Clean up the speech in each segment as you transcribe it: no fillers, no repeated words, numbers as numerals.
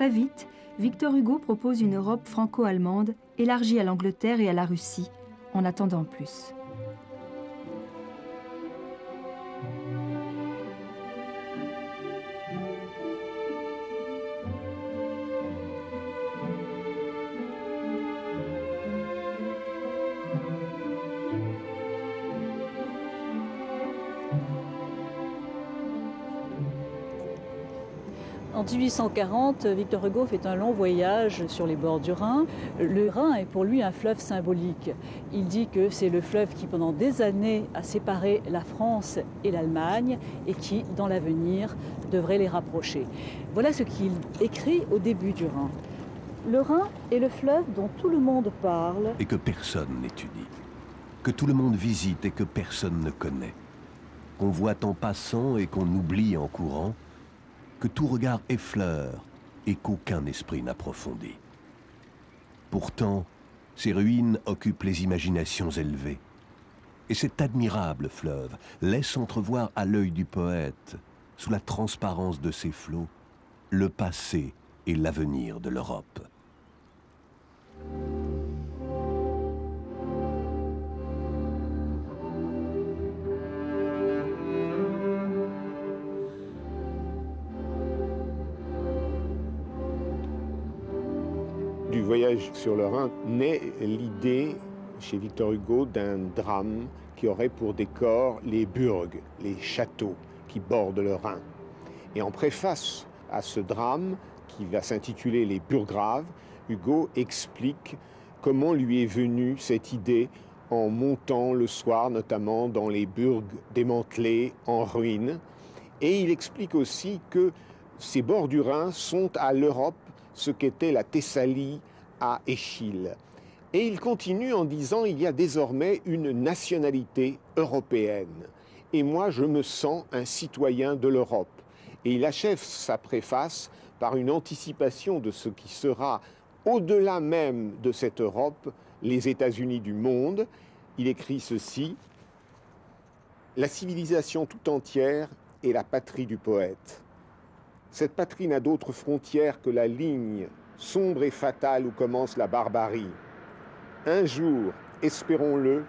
Très vite, Victor Hugo propose une Europe franco-allemande élargie à l'Angleterre et à la Russie, en attendant plus. En 1840, Victor Hugo fait un long voyage sur les bords du Rhin. Le Rhin est pour lui un fleuve symbolique. Il dit que c'est le fleuve qui, pendant des années, a séparé la France et l'Allemagne et qui, dans l'avenir, devrait les rapprocher. Voilà ce qu'il écrit au début du Rhin. Le Rhin est le fleuve dont tout le monde parle. Et que personne n'étudie, que tout le monde visite et que personne ne connaît, qu'on voit en passant et qu'on oublie en courant, que tout regard effleure et qu'aucun esprit n'approfondit. Pourtant, ces ruines occupent les imaginations élevées. Et cet admirable fleuve laisse entrevoir à l'œil du poète, sous la transparence de ses flots, le passé et l'avenir de l'Europe. Du voyage sur le Rhin naît l'idée chez Victor Hugo d'un drame qui aurait pour décor les burgs, les châteaux qui bordent le Rhin. Et en préface à ce drame, qui va s'intituler Les Burgraves, Hugo explique comment lui est venue cette idée en montant le soir notamment dans les burgs démantelés en ruine. Et il explique aussi que ces bords du Rhin sont à l'Europe ce qu'était la Thessalie à Échille. Et il continue en disant il y a désormais une nationalité européenne. Et moi, je me sens un citoyen de l'Europe. Et il achève sa préface par une anticipation de ce qui sera, au-delà même de cette Europe, les États-Unis du monde. Il écrit ceci: « La civilisation tout entière est la patrie du poète. Cette patrie n'a d'autre frontière que la ligne sombre et fatale où commence la barbarie. Un jour, espérons-le,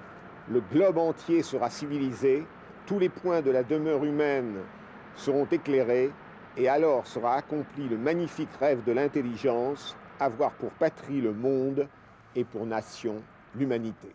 le globe entier sera civilisé, tous les points de la demeure humaine seront éclairés, et alors sera accompli le magnifique rêve de l'intelligence, avoir pour patrie le monde et pour nation l'humanité. »